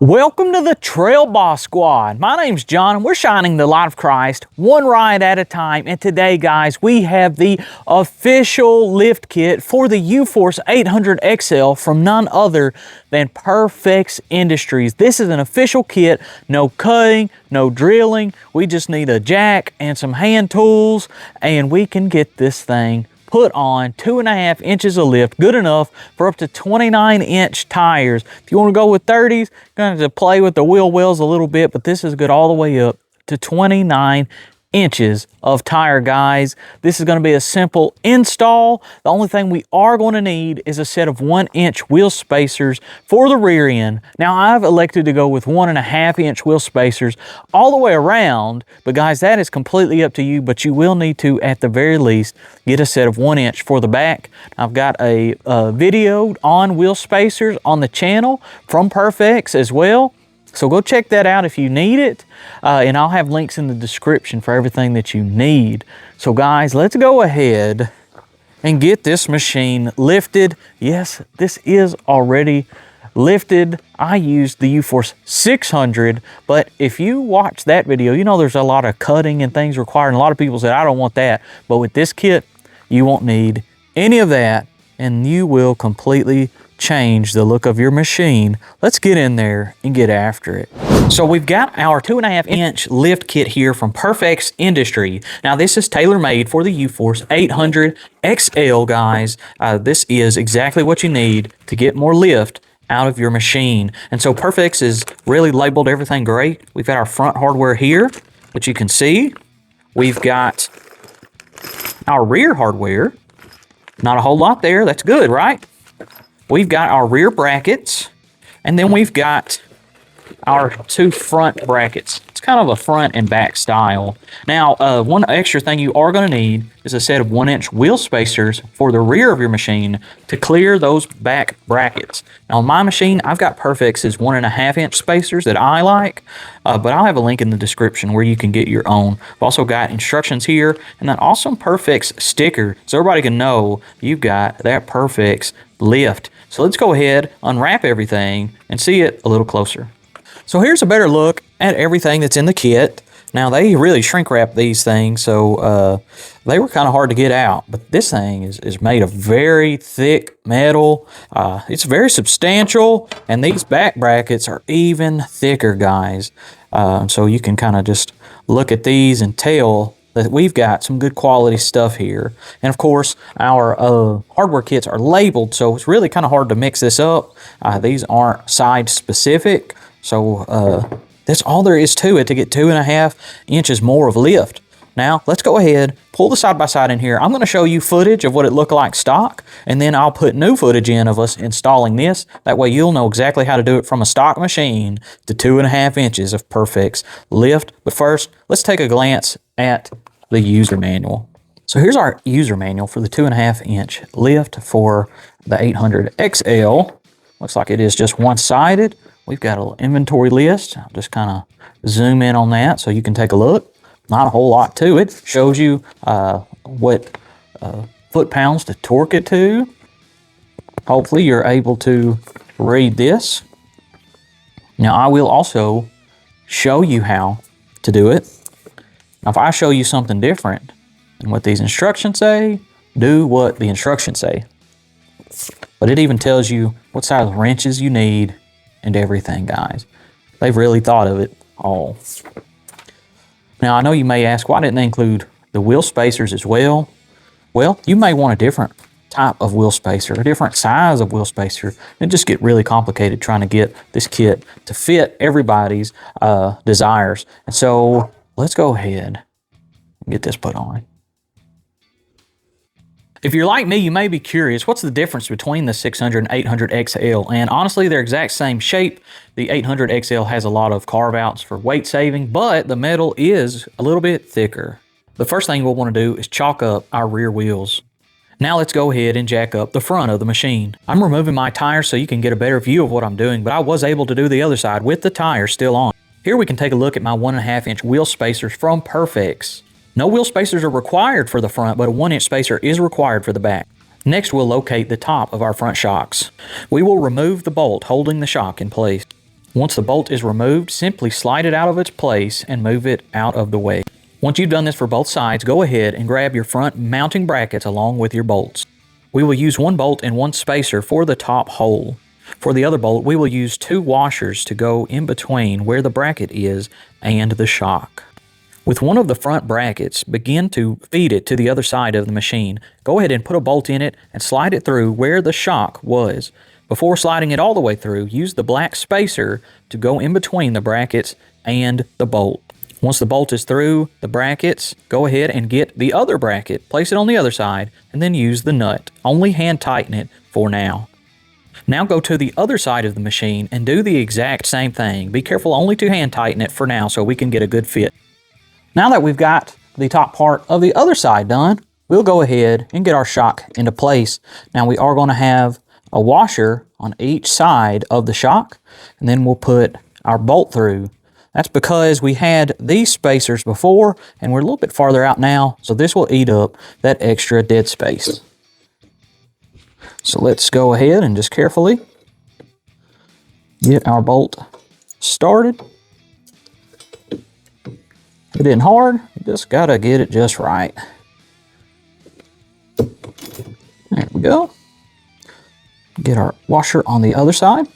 Welcome to the Trail Boss Squad. My name's John and we're shining the light of Christ one ride at a time. And today, guys, we have the official lift kit for the Uforce 800 XL from none other than Perfex Industries. This is an official kit, no cutting, no drilling. We just need a jack and some hand tools and we can get this thing put on 2.5 inches of lift, good enough for up to 29-inch tires. If you want to go with 30s, you're going to have to play with the wheel wells a little bit, but this is good all the way up to 29 inches of tire, guys. This is going to be a simple install. The only thing we are going to need is a set of 1-inch wheel spacers for the rear end. Now, I've elected to go with 1.5-inch wheel spacers all the way around, but guys, that is completely up to you, but you will need to, at the very least, get a set of 1-inch for the back. I've got a video on wheel spacers on the channel from Perfex as well. So go check that out if you need it, and I'll have links in the description for everything that you need. So guys, let's go ahead and get this machine lifted. Yes, this is already lifted. I used the Uforce 600, but if you watch that video, you know there's a lot of cutting and things required, and a lot of people said, I don't want that. But with this kit, you won't need any of that, and you will completely change the look of your machine. Let's get in there and get after it. So we've got our 2.5-inch lift kit here from Perfex Industry. Now this is tailor-made for the Uforce 800 XL, guys. This is exactly what you need to get more lift out of your machine. And so Perfex has really labeled everything great. We've got our front hardware here, which you can see. We've got our rear hardware. Not a whole lot there. That's good, right? We've got our rear brackets, and then we've got our two front brackets. It's kind of a front and back style. Now, one extra thing you are going to need is a set of 1-inch wheel spacers for the rear of your machine to clear those back brackets. Now, on my machine, I've got Perfex's 1.5-inch spacers that I like, but I'll have a link in the description where you can get your own. I've also got instructions here, and then awesome Perfex sticker, so everybody can know you've got that Perfex lift. So let's go ahead, unwrap everything, and see it a little closer. So here's a better look at everything that's in the kit. Now they really shrink wrap these things, so they were kind of hard to get out. But this thing is made of very thick metal. It's very substantial, and these back brackets are even thicker, guys. So you can kind of just look at these and tell that we've got some good quality stuff here. And of course, our hardware kits are labeled, so it's really kind of hard to mix this up. These aren't side specific, so that's all there is to it to get 2.5 inches more of lift. Now, let's go ahead, pull the side-by-side in here. I'm going to show you footage of what it looked like stock, and then I'll put new footage in of us installing this. That way you'll know exactly how to do it from a stock machine to 2.5 inches of Perfex lift. But first, let's take a glance at the user manual. So here's our user manual for the 2.5-inch lift for the 800 XL. Looks like it is just one-sided. We've got a little inventory list. I'll just kind of zoom in on that so you can take a look. Not a whole lot to it. Shows you what foot-pounds to torque it to. Hopefully you're able to read this. Now I will also show you how to do it. Now if I show you something different than what these instructions say, do what the instructions say. But it even tells you what size wrenches you need and everything, guys. They've really thought of it all. Now, I know you may ask, why didn't they include the wheel spacers as well? Well, you may want a different type of wheel spacer, a different size of wheel spacer. It just get really complicated trying to get this kit to fit everybody's desires. And so let's go ahead and get this put on. If you're like me, you may be curious, what's the difference between the 600 and 800 XL? And honestly, they're exact same shape. The 800 XL has a lot of carve-outs for weight saving, but the metal is a little bit thicker. The first thing we'll want to do is chalk up our rear wheels. Now let's go ahead and jack up the front of the machine. I'm removing my tires so you can get a better view of what I'm doing, but I was able to do the other side with the tires still on. Here we can take a look at my 1.5-inch wheel spacers from Perfex. No wheel spacers are required for the front, but a 1-inch spacer is required for the back. Next, we'll locate the top of our front shocks. We will remove the bolt holding the shock in place. Once the bolt is removed, simply slide it out of its place and move it out of the way. Once you've done this for both sides, go ahead and grab your front mounting brackets along with your bolts. We will use one bolt and one spacer for the top hole. For the other bolt, we will use 2 washers to go in between where the bracket is and the shock. With one of the front brackets, begin to feed it to the other side of the machine. Go ahead and put a bolt in it and slide it through where the shock was. Before sliding it all the way through, use the black spacer to go in between the brackets and the bolt. Once the bolt is through the brackets, go ahead and get the other bracket, place it on the other side, and then use the nut. Only hand tighten it for now. Now go to the other side of the machine and do the exact same thing. Be careful only to hand tighten it for now so we can get a good fit. Now that we've got the top part of the other side done, we'll go ahead and get our shock into place. Now we are going to have a washer on each side of the shock, and then we'll put our bolt through. That's because we had these spacers before and we're a little bit farther out now, so this will eat up that extra dead space. So let's go ahead and just carefully get our bolt started. It isn't hard, you just gotta get it just right. There we go. Get our washer on the other side.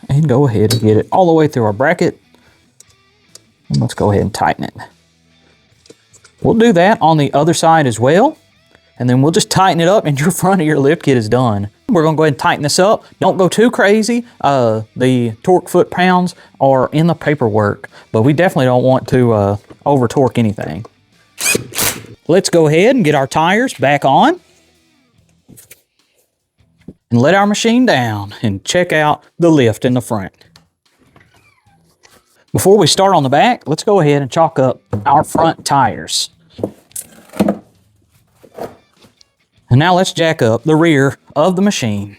And go ahead and get it all the way through our bracket. And let's go ahead and tighten it. We'll do that on the other side as well. And then we'll just tighten it up and your front of your lift kit is done. We're gonna go ahead and tighten this up. Don't go too crazy. The torque foot-pounds are in the paperwork, but we definitely don't want to over-torque anything. Let's go ahead and get our tires back on. And let our machine down and check out the lift in the front. Before we start on the back, let's go ahead and chalk up our front tires. And now let's jack up the rear of the machine.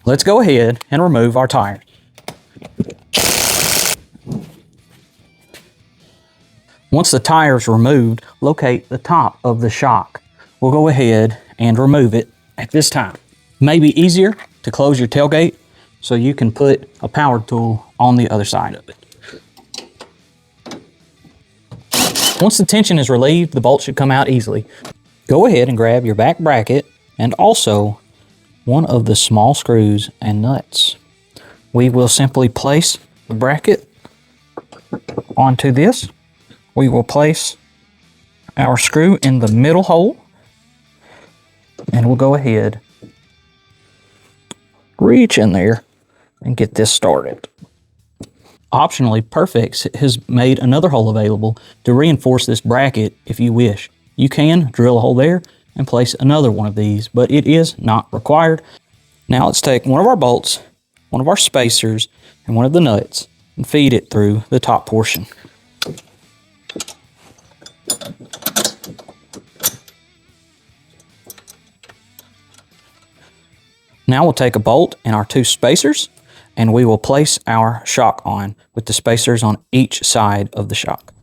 Let's go ahead and remove our tires. Once the tire is removed, locate the top of the shock. We'll go ahead and remove it at this time. Maybe easier to close your tailgate so you can put a power tool on the other side of it. Once the tension is relieved, the bolt should come out easily. Go ahead and grab your back bracket and also one of the small screws and nuts. We will simply place the bracket onto this. We will place our screw in the middle hole. And we'll go ahead, reach in there, and get this started. Optionally, Perfex has made another hole available to reinforce this bracket if you wish. You can drill a hole there and place another one of these, but it is not required. Now let's take one of our bolts, one of our spacers, and one of the nuts, and feed it through the top portion. Now we'll take a bolt and our 2 spacers, and we will place our shock on with the spacers on each side of the shock.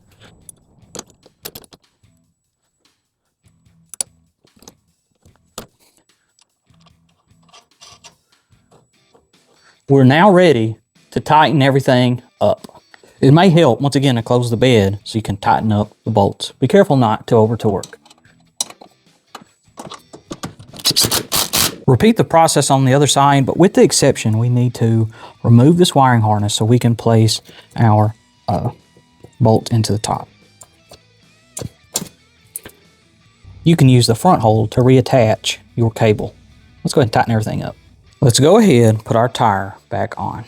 We're now ready to tighten everything up. It may help, once again, to close the bed so you can tighten up the bolts. Be careful not to over torque. Repeat the process on the other side, but with the exception, we need to remove this wiring harness so we can place our bolt into the top. You can use the front hole to reattach your cable. Let's go ahead and tighten everything up. Let's go ahead and put our tire back on.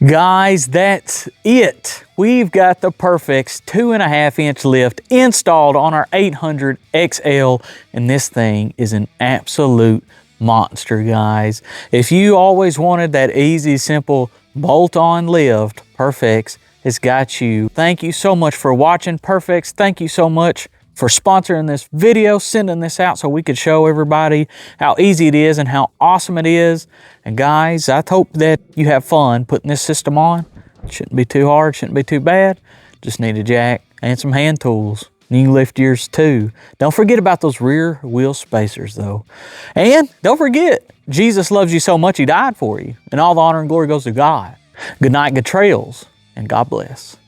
Guys, that's it. We've got the Perfex 2.5-inch lift installed on our 800 XL, and this thing is an absolute monster, guys. If you always wanted that easy, simple bolt-on lift, Perfex has got you. Thank you so much for watching, Perfex. Thank you so much for sponsoring this video, sending this out so we could show everybody how easy it is and how awesome it is. And guys, I hope that you have fun putting this system on. It shouldn't be too hard, shouldn't be too bad. Just need a jack and some hand tools. And you can lift yours too. Don't forget about those rear wheel spacers though. And don't forget, Jesus loves you so much He died for you. And all the honor and glory goes to God. Good night, good trails, and God bless.